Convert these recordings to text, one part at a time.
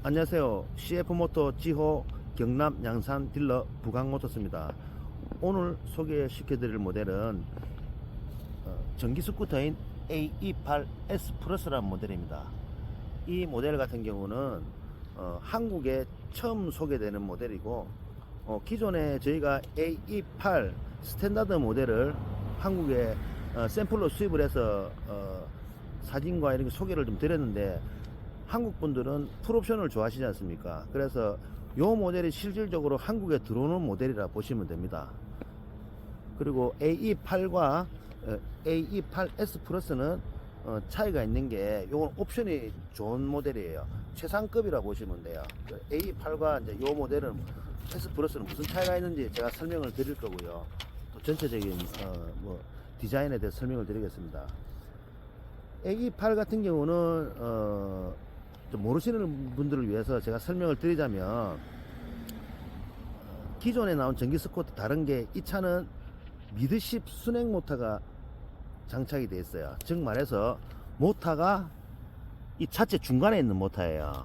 안녕하세요. CF모터 지호 경남 양산 딜러 부강모터스입니다. 오늘 소개시켜드릴 모델은 전기 스쿠터인 AE8S 플러스라는 모델입니다. 이 모델 같은 경우는 한국에 처음 소개되는 모델이고, 기존에 저희가 AE8 스탠다드 모델을 한국에 샘플로 수입을 해서 사진과 이런 소개를 좀 드렸는데, 한국 분들은 풀옵션을 좋아하시지 않습니까? 그래서 이 모델이 실질적으로 한국에 들어오는 모델이라 보시면 됩니다. 그리고 AE8과 AE8S 플러스는 차이가 있는 게, 요건 옵션이 좋은 모델이에요. 최상급이라 보시면 돼요. AE8과 이제 요 모델은 S 플러스는 무슨 차이가 있는지 제가 설명을 드릴 거고요. 또 전체적인 디자인에 대해서 설명을 드리겠습니다. AE8 같은 경우는 좀 모르시는 분들을 위해서 제가 설명을 드리자면, 기존에 나온 전기 스쿠터 다른 게, 이 차는 미드십 순행 모터가 장착이 되어 있어요. 즉 말해서 모터가 이 차체 중간에 있는 모터예요.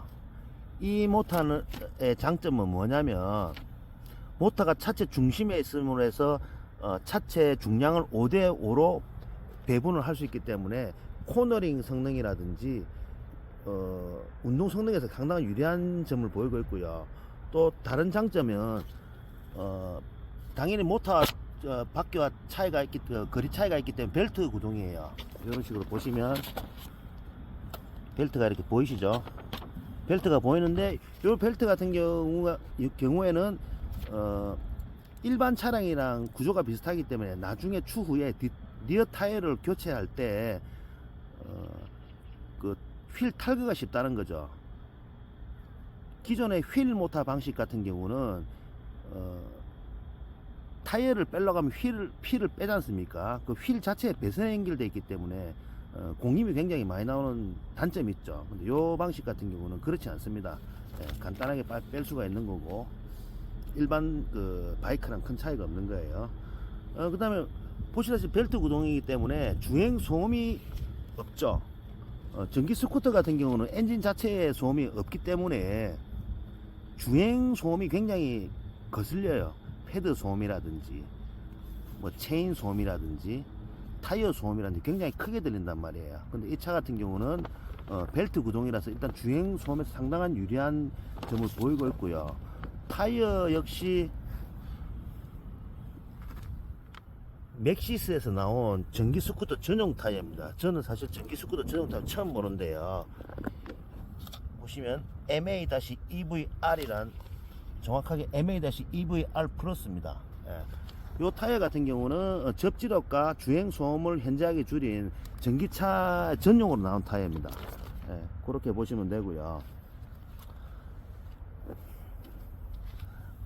이 모터의 장점은 뭐냐면, 모터가 차체 중심에 있음으로 해서 차체 중량을 5대5로 배분을 할 수 있기 때문에 코너링 성능이라든지 운동 성능에서 상당히 유리한 점을 보이고 있고요. 또 다른 장점은 당연히 모터 바퀴와 차이가 있기, 거리 차이가 있기 때문에 벨트 구동이에요. 이런 식으로 보시면 벨트가 이렇게 보이시죠? 벨트가 보이는데, 이 벨트 같은 경우에는 일반 차량이랑 구조가 비슷하기 때문에 나중에 추후에 리어 타이어를 교체할 때 휠 탈거가 쉽다는 거죠. 기존의 휠 모터 방식 같은 경우는 타이어를 빼려고 하면 휠을 빼지 않습니까? 그 휠 자체에 배선에 연결되어 있기 때문에 공임이 굉장히 많이 나오는 단점이 있죠. 근데 이 방식 같은 경우는 그렇지 않습니다. 간단하게 뺄 수가 있는 거고, 일반 그 바이크랑 큰 차이가 없는 거예요. 그 다음에 보시다시피 벨트 구동이기 때문에 주행 소음이 없죠. 전기 스쿠터 같은 경우는 엔진 자체에 소음이 없기 때문에 주행 소음이 굉장히 거슬려요. 패드 소음이라든지 체인 소음이라든지 타이어 소음이라든지 굉장히 크게 들린단 말이에요. 근데 이 차 같은 경우는 벨트 구동이라서 일단 주행 소음에서 상당한 유리한 점을 보이고 있고요. 타이어 역시 맥시스에서 나온 전기 스쿠터 전용 타이어입니다. 저는 사실 전기 스쿠터 전용 타이어 처음 보는데요. 보시면 MA-EVR이란, 정확하게 MA-EVR 플러스입니다. 이 타이어 같은 경우는 접지력과 주행 소음을 현저하게 줄인 전기차 전용으로 나온 타이어입니다. 그렇게 보시면 되고요.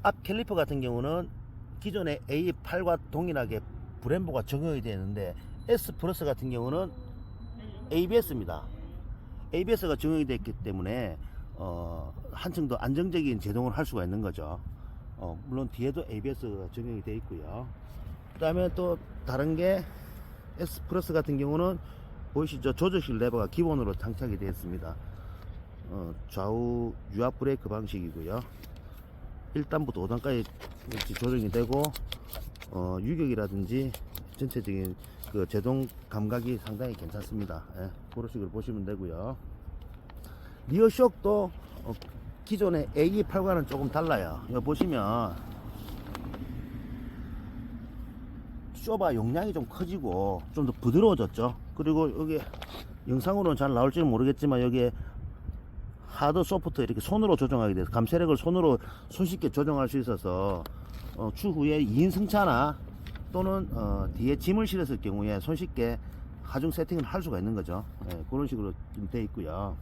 앞 캘리퍼 같은 경우는 기존의 A8과 동일하게 브렘보가 적용이 되는데, S 플러스 같은 경우는 ABS입니다. ABS가 적용이 됐기 때문에 한층 더 안정적인 제동을 할 수가 있는 거죠. 물론 뒤에도 ABS가 적용이 되어 있고요. 그 다음에 또 다른 게, S 플러스 같은 경우는 보이시죠? 조절식 레버가 기본으로 장착이 되어 있습니다. 좌우 유압 브레이크 방식이고요. 1단부터 5단까지 조정이 되고, 유격이라든지 전체적인 그 제동 감각이 상당히 괜찮습니다. 그런 식으로 보시면 되고요. 리어 쇼크도 기존의 AE8과는 조금 달라요. 여기 보시면 쇼바 용량이 좀 커지고 좀 더 부드러워졌죠. 그리고 여기 영상으로는 잘 나올지는 모르겠지만, 여기에 하드 소프트 이렇게 손으로 조정하게 돼서 감쇄력을 손으로 손쉽게 조정할 수 있어서 추후에 2인 승차나 또는 뒤에 짐을 실었을 경우에 손쉽게 하중 세팅을 할 수가 있는 거죠. 그런 식으로 좀 되어 있고요.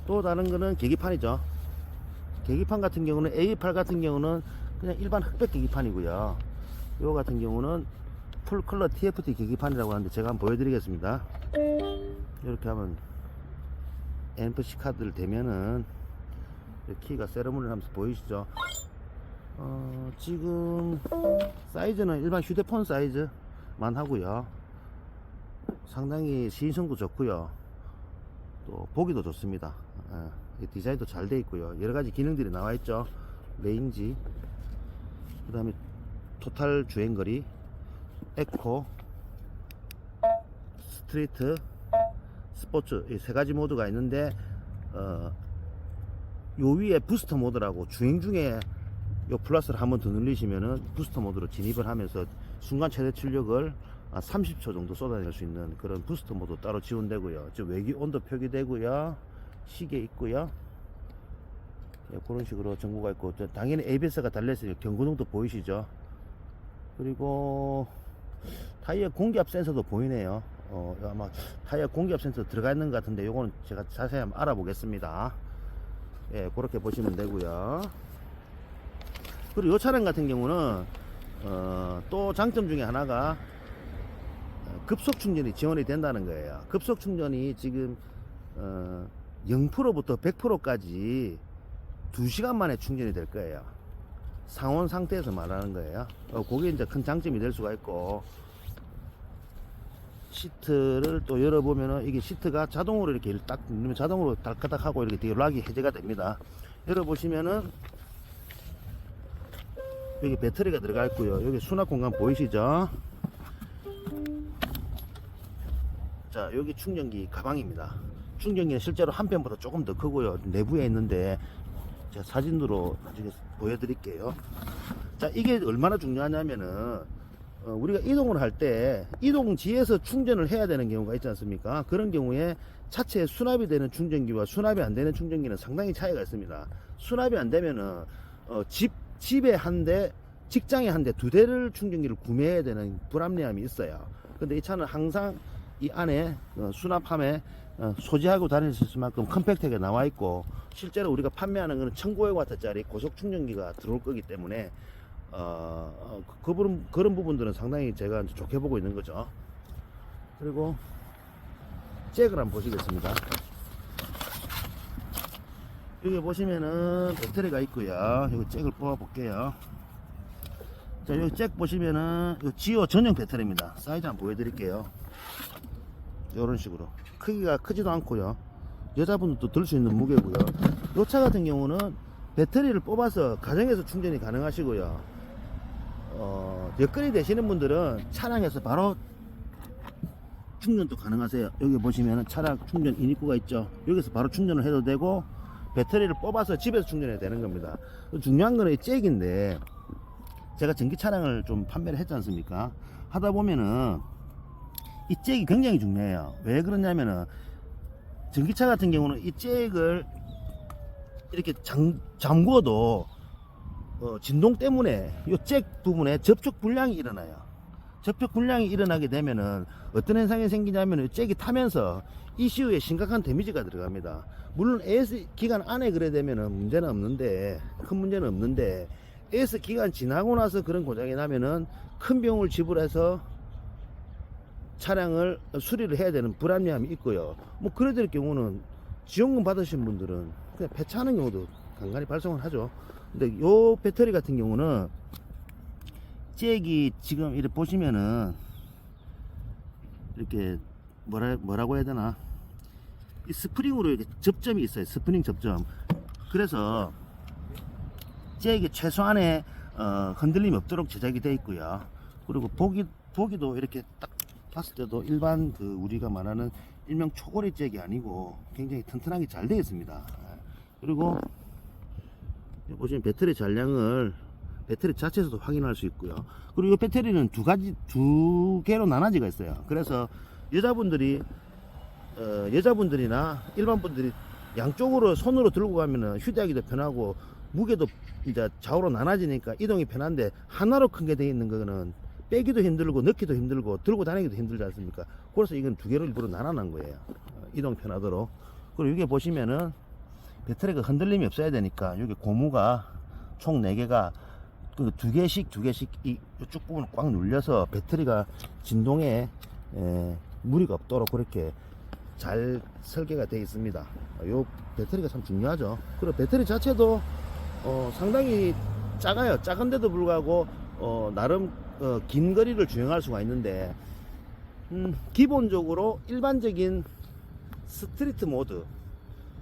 또 다른 거는 계기판이죠. 계기판 같은 경우는 A8 같은 경우는 그냥 일반 흑백 계기판이고요. 요 같은 경우는 풀컬러 TFT 계기판이라고 하는데, 제가 한번 보여드리겠습니다. 이렇게 하면 NFC 카드를 대면은 키가 세레모니를 하면서 보이시죠? 지금 사이즈는 일반 휴대폰 사이즈만 하고요. 상당히 시인성도 좋고요. 또 보기도 좋습니다. 디자인도 잘 돼 있고요. 여러 가지 기능들이 나와 있죠. 레인지, 그 다음에 토탈 주행거리, 에코, 스트리트, 스포츠, 이 세 가지 모드가 있는데 요 위에 부스터 모드라고 주행 중에 요 플러스를 한번 더 눌리시면은 부스터 모드로 진입을 하면서 순간 최대 출력을 30초 정도 쏟아낼 수 있는 그런 부스터 모드 따로 지원되고요. 저 외기 온도 표기되고요. 시계 있고요. 예, 그런 식으로 정보가 있고, 당연히 ABS가 달려있으니까 경고등도 보이시죠. 그리고 타이어 공기압 센서도 보이네요. 아마 타이어 공기압 센서 들어가 있는 것 같은데 요거는 제가 자세히 한번 알아보겠습니다. 예, 그렇게 보시면 되고요. 그리고 이 차량 같은 경우는 또 장점 중에 하나가 급속 충전이 지원이 된다는 거예요. 급속 충전이 지금 0%부터 100%까지 2시간 만에 충전이 될 거예요. 상온 상태에서 말하는 거예요. 그게 이제 큰 장점이 될 수가 있고, 시트를 또 열어보면은 이게 시트가 자동으로 이렇게 딱 누르면 자동으로 달까닥 하고 이렇게 되게 락이 해제가 됩니다. 열어보시면은 여기 배터리가 들어가 있고요. 여기 수납 공간 보이시죠? 자, 여기 충전기 가방입니다. 충전기는 실제로 한 편보다 조금 더 크고요. 내부에 있는데 제가 사진으로 나중에 보여드릴게요. 자, 이게 얼마나 중요하냐면은 우리가 이동을 할 때 이동지에서 충전을 해야 되는 경우가 있지 않습니까? 그런 경우에 차체에 수납이 되는 충전기와 수납이 안 되는 충전기는 상당히 차이가 있습니다. 수납이 안 되면은 집에 한 대, 직장에 한 대, 두 대를 충전기를 구매해야 되는 불합리함이 있어요. 근데 이 차는 항상 이 안에 수납함에 소지하고 다닐 수 있을 만큼 컴팩트하게 나와 있고, 실제로 우리가 판매하는 것은 1500W짜리 고속 충전기가 들어올 거기 때문에 그런 부분들은 상당히 제가 좋게 보고 있는 거죠. 그리고 잭을 한번 보시겠습니다. 여기 보시면은 배터리가 있고요. 여기 잭을 뽑아 볼게요. 자, 여기 잭 보시면은 지오 전용 배터리입니다. 사이즈 한번 보여드릴게요. 이런 식으로 크기가 크지도 않고요. 여자분들도 들 수 있는 무게고요. 이 차 같은 경우는 배터리를 뽑아서 가정에서 충전이 가능하시고요. 여건이 되시는 분들은 차량에서 바로 충전도 가능하세요. 여기 보시면 차량 충전 인입구가 있죠. 여기서 바로 충전을 해도 되고, 배터리를 뽑아서 집에서 충전해야 되는 겁니다. 중요한 거는 이 잭인데, 제가 전기 차량을 좀 판매를 했지 않습니까? 하다 보면은 이 잭이 굉장히 중요해요. 왜 그러냐면은 전기차 같은 경우는 이 잭을 이렇게 잠궈도 진동 때문에 이 잭 부분에 접촉 불량이 일어나요. 접촉 불량이 일어나게 되면은 어떤 현상이 생기냐면은 잭이 타면서 ECU에 심각한 데미지가 들어갑니다. 물론 AS 기간 안에 그래 되면은 문제는 없는데, 큰 문제는 없는데, AS 기간 지나고 나서 그런 고장이 나면은 큰 비용을 지불해서 차량을 수리를 해야 되는 불합리함이 있고요. 뭐 그래 될 경우는 지원금 받으신 분들은 그냥 폐차하는 경우도 간간히 발생을 하죠. 근데 요 배터리 같은 경우는 잭이 지금 이렇게 보시면은 이렇게 뭐라고 해야 되나, 이 스프링으로 이렇게 접점이 있어요. 스프링 접점. 그래서 잭이 최소한의 흔들림이 없도록 제작이 되어 있고요. 그리고 보기도 이렇게 딱 봤을 때도 일반 우리가 말하는 일명 초고리 잭이 아니고 굉장히 튼튼하게 잘 되어 있습니다. 그리고 보시면 배터리 잔량을 배터리 자체에서도 확인할 수 있고요. 그리고 이 배터리는 두 개로 나눠지가 있어요. 그래서 여자분들이나 일반 분들이 양쪽으로 손으로 들고 가면은 휴대하기도 편하고, 무게도 이제 좌우로 나눠지니까 이동이 편한데, 하나로 큰 게 되어 있는 거는 빼기도 힘들고 넣기도 힘들고 들고 다니기도 힘들지 않습니까? 그래서 이건 두 개로 일부러 나눠놓은 거예요. 이동 편하도록. 그리고 여기 보시면은 배터리가 흔들림이 없어야 되니까 여기 고무가 총 4개가 두 개씩 이쪽 부분을 꽉 눌려서 배터리가 진동에 무리가 없도록 그렇게 잘 설계가 되어 있습니다. 이 배터리가 참 중요하죠. 그리고 배터리 자체도 상당히 작아요. 작은데도 불구하고 나름 긴 거리를 주행할 수가 있는데, 기본적으로 일반적인 스트리트 모드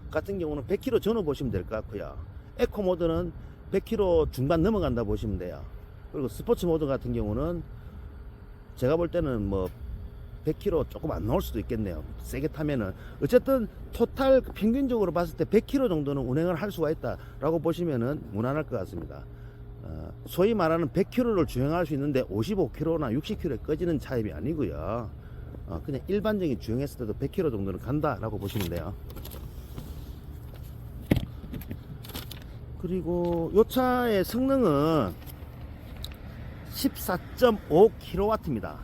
같은 경우는 100km 전후 보시면 될 것 같고요. 에코 모드는 100km 중반 넘어간다 보시면 돼요. 그리고 스포츠 모드 같은 경우는 제가 볼 때는 뭐 100km 조금 안 나올 수도 있겠네요. 세게 타면은. 어쨌든 토탈 평균적으로 봤을 때 100km 정도는 운행을 할 수가 있다라고 보시면은 무난할 것 같습니다. 소위 말하는 100km를 주행할 수 있는데 55km나 60km에 꺼지는 차임이 아니고요. 그냥 일반적인 주행했을 때도 100km 정도는 간다라고 보시면 돼요. 그리고 이 차의 성능은 14.5kW입니다.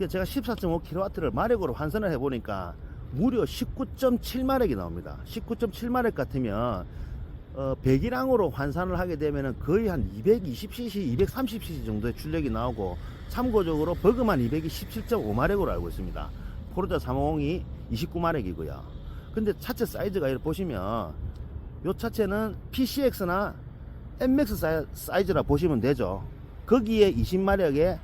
제가 14.5kW를 마력으로 환산을 해보니까 무려 19.7마력이 나옵니다. 19.7마력 같으면 배기량으로 환산을 하게 되면 거의 한 220cc, 230cc 정도의 출력이 나오고, 참고적으로 버그만 217.5마력으로 알고 있습니다. 포르자 350이 29마력이고요. 근데 차체 사이즈가 이렇게 보시면 이 차체는 PCX나 MX 사이즈라 보시면 되죠. 거기에 20마력에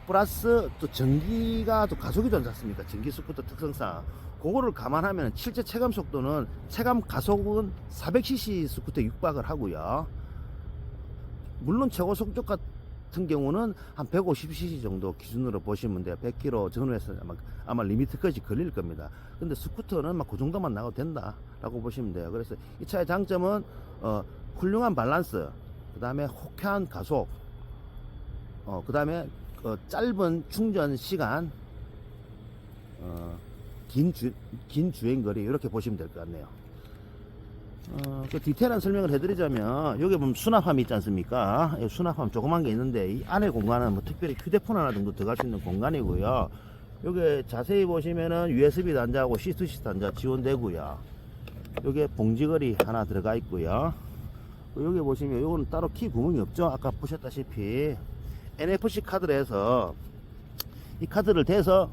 플러스 또 전기가 또 가속이 되지 않습니까? 전기 스쿠터 특성상 그거를 감안하면 실제 체감 속도는, 체감 가속은 400cc 스쿠터에 육박을 하고요. 물론 최고 속력 같은 경우는 한 150cc 정도 기준으로 보시면 돼요. 100km 전후에서 아마 리미트까지 걸릴 겁니다. 근데 스쿠터는 막 그 정도만 나가도 된다라고 보시면 돼요. 그래서 이 차의 장점은 훌륭한 밸런스, 그 다음에 호쾌한 가속, 그 다음에 짧은 충전 시간, 긴 주행거리, 이렇게 보시면 될 것 같네요. 그 디테일한 설명을 해드리자면, 여기 보면 수납함이 있지 않습니까? 수납함 조그만 게 있는데, 이 안에 공간은 뭐 특별히 휴대폰 하나 정도 들어갈 수 있는 공간이고요. 여기 자세히 보시면은 USB 단자하고 C2C 단자 지원되고요. 여기 봉지거리 하나 들어가 있고요. 여기 보시면 요거는 따로 키 구멍이 없죠. 아까 보셨다시피 NFC 카드로 해서 이 카드를 대서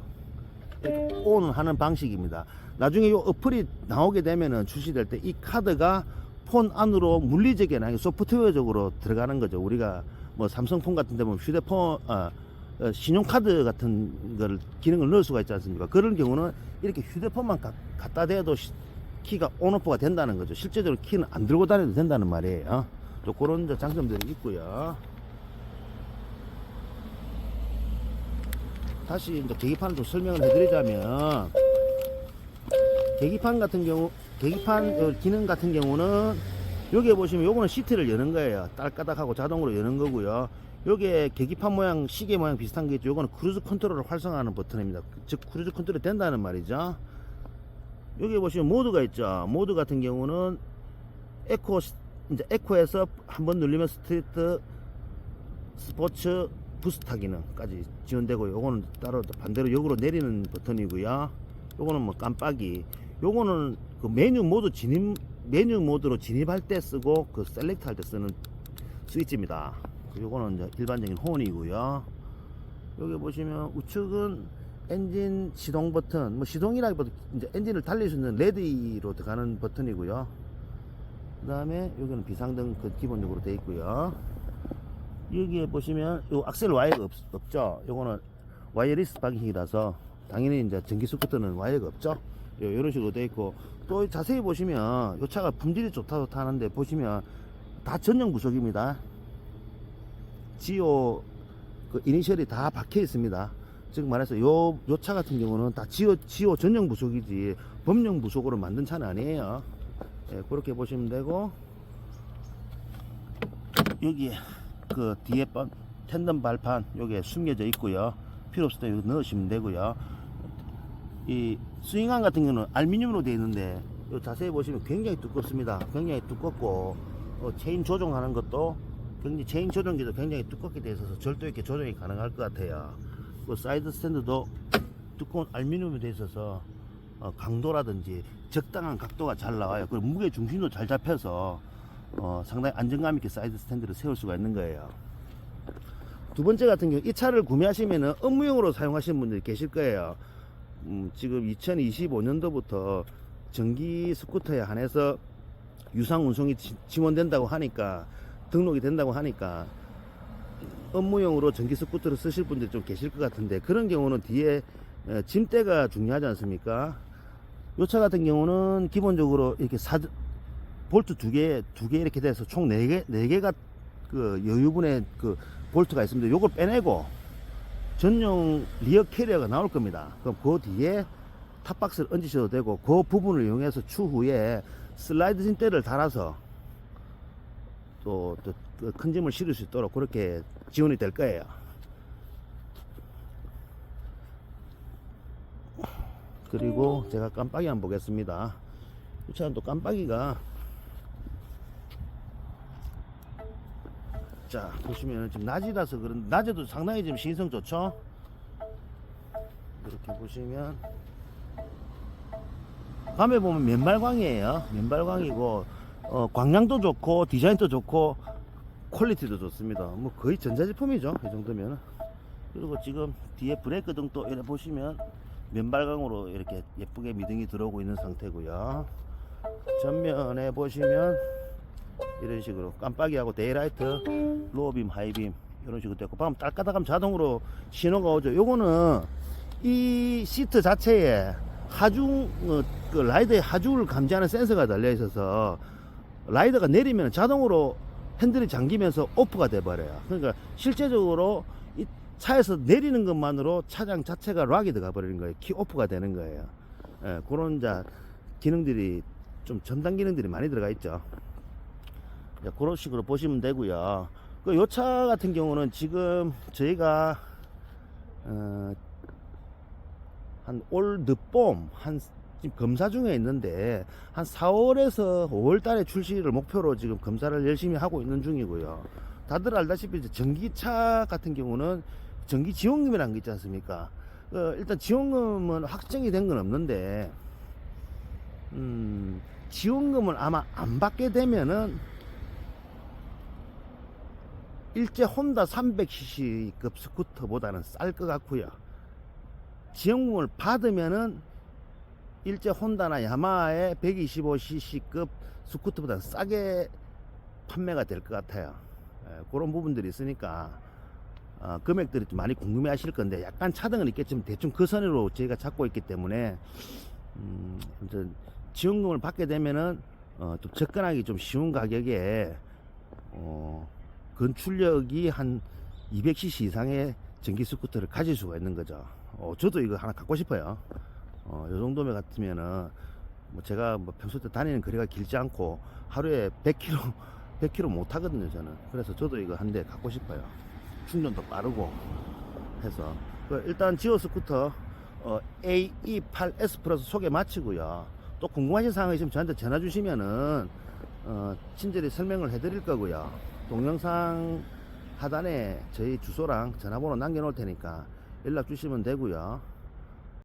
온 하는 방식입니다. 나중에 이 어플이 나오게 되면은 출시될 때 이 카드가 폰 안으로 물리적인, 아니 소프트웨어적으로 들어가는 거죠. 우리가 뭐 삼성폰 같은 데 보면 휴대폰, 신용카드 같은 거를 기능을 넣을 수가 있지 않습니까? 그런 경우는 이렇게 휴대폰만 갖다 대도 키가 온오프가 된다는 거죠. 실제적으로 키는 안 들고 다녀도 된다는 말이에요. 또 그런 장점들이 있고요. 다시 이제 계기판을 좀 설명을 해드리자면, 계기판 같은 경우, 계기판 기능 같은 경우는 여기에 보시면 요거는 시트를 여는 거예요. 딸까닥하고 자동으로 여는 거고요. 여기에 계기판 모양, 시계 모양 비슷한 게 있죠. 요거는 크루즈 컨트롤을 활성화하는 버튼입니다. 즉 크루즈 컨트롤이 된다는 말이죠. 여기 보시면 모드가 있죠. 모드 같은 경우는 에코, 이제 에코에서 한번 누르면 스트리트, 스포츠, 부스타 기능까지 지원되고, 요거는 따로 반대로 역으로 내리는 버튼이고요. 요거는 뭐 깜빡이, 요거는 그 메뉴 모드로 진입할 때 쓰고 그 셀렉트 할 때 쓰는 스위치입니다. 요거는 이제 일반적인 혼이고요. 여기 보시면 우측은 엔진 시동 버튼, 뭐 시동이라기보다 이제 엔진을 달릴 수 있는 레디로 들어가는 버튼이고요. 그 다음에 여기는 비상등 그 기본적으로 되어 있고요. 여기에 보시면 요 악셀 와이어가 없죠. 요거는 와이어리스 방식이라서 당연히 이제 전기 스쿠터는 와이어가 없죠. 이런 식으로 되어 있고, 또 자세히 보시면 요 차가 품질이 좋다 하는데 보시면 다 전용 부속입니다. 지오 그 이니셜이 다 박혀 있습니다. 즉 말해서 요 차 같은 경우는 다 지오 전용 부속이지 범용 부속으로 만든 차는 아니에요. 예, 그렇게 보시면 되고, 여기에 그 뒤에 텐덤 발판 여기에 숨겨져 있고요. 필요 없을 때 여기 넣으시면 되고요. 이 스윙암 같은 경우는 알루미늄으로 되어 있는데, 요 자세히 보시면 굉장히 두껍습니다. 굉장히 두껍고, 체인 조정하는 것도 굉장히, 체인 조정기도 굉장히 두껍게 되어 있어서 절도 있게 조정이 가능할 것 같아요. 그 사이드 스탠드도 두꺼운 알루미늄이 되어 있어서 강도라든지 적당한 각도가 잘 나와요. 그리고 무게 중심도 잘 잡혀서 상당히 안정감 있게 사이드 스탠드를 세울 수가 있는 거예요. 두 번째 같은 경우, 이 차를 구매하시면은 업무용으로 사용하시는 분들이 계실 거예요. 지금 2025년도부터 전기 스쿠터에 한해서 유상 운송이 지원된다고 하니까, 등록이 된다고 하니까 업무용으로 전기 스쿠터를 쓰실 분들이 좀 계실 것 같은데, 그런 경우는 뒤에 짐대가 중요하지 않습니까? 요 차 같은 경우는 기본적으로 이렇게 볼트 두 개 이렇게 돼서 총 4개가 그 여유분의 그 볼트가 있습니다. 요걸 빼내고 전용 리어 캐리어가 나올 겁니다. 그럼 그 뒤에 탑박스를 얹으셔도 되고, 그 부분을 이용해서 추후에 슬라이드 진대를 달아서 또 큰 짐을 실을 수 있도록 그렇게 지원이 될 거예요. 그리고 제가 깜빡이 한번 보겠습니다. 이 차는 또 깜빡이가, 자 보시면 지금 낮이라서 그런, 낮에도 상당히 지금 시인성 좋죠. 이렇게 보시면 밤에 보면 맨발광이에요. 맨발광이고 광량도 좋고 디자인도 좋고 퀄리티도 좋습니다. 뭐 거의 전자제품이죠, 이 정도면. 그리고 지금 뒤에 브레이크 등도 이렇게 보시면 맨발광으로 이렇게 예쁘게 미등이 들어오고 있는 상태고요. 전면에 보시면 이런 식으로 깜빡이하고 데이라이트, 로우빔, 하이빔 이런 식으로 됐고, 방금 딸까닥하면 자동으로 신호가 오죠. 요거는 이 시트 자체에 하중, 그 라이더의 하중을 감지하는 센서가 달려 있어서 라이더가 내리면 자동으로 핸들이 잠기면서 오프가 돼 버려요. 그러니까 실제적으로 이 차에서 내리는 것만으로 차량 자체가 락이 들어가 버리는 거예요. 키 오프가 되는 거예요. 예, 그런 기능들이 좀 첨단 기능들이 많이 들어가 있죠. 그런 식으로 보시면 되고요. 요 차 같은 경우는 지금 저희가 한 올 늦봄 지금 검사 중에 있는데 한 4월에서 5월 달에 출시를 목표로 지금 검사를 열심히 하고 있는 중이고요. 다들 알다시피 이제 전기차 같은 경우는 전기 지원금이라는 게 있지 않습니까? 일단 지원금은 확정이 된 건 없는데 지원금을 아마 안 받게 되면은 일제 혼다 300cc급 스쿠터보다는 쌀 것 같고요. 지원금을 받으면은 일제 혼다나 야마하의 125cc급 스쿠터보다 싸게 판매가 될 것 같아요. 그런 부분들이 있으니까 금액들이 좀 많이 궁금해 하실 건데, 약간 차등은 있겠지만 대충 그 선으로 저희가 잡고 있기 때문에 지원금을 받게 되면은 좀 접근하기 좀 쉬운 가격에 건출력이 한 200cc 이상의 전기 스쿠터를 가질 수가 있는 거죠. 저도 이거 하나 갖고 싶어요. 요 정도면 같으면은 뭐 제가 뭐 평소 때 다니는 거리가 길지 않고 하루에 100km 못 하거든요, 저는. 그래서 저도 이거 한 대 갖고 싶어요. 충전도 빠르고 해서. 일단 지오 스쿠터 AE8S 플러스 소개 마치고요. 또 궁금하신 사항이 있으면 저한테 전화 주시면은 친절히 설명을 해드릴 거고요. 동영상 하단에 저희 주소랑 전화번호 남겨 놓을 테니까 연락 주시면 되고요.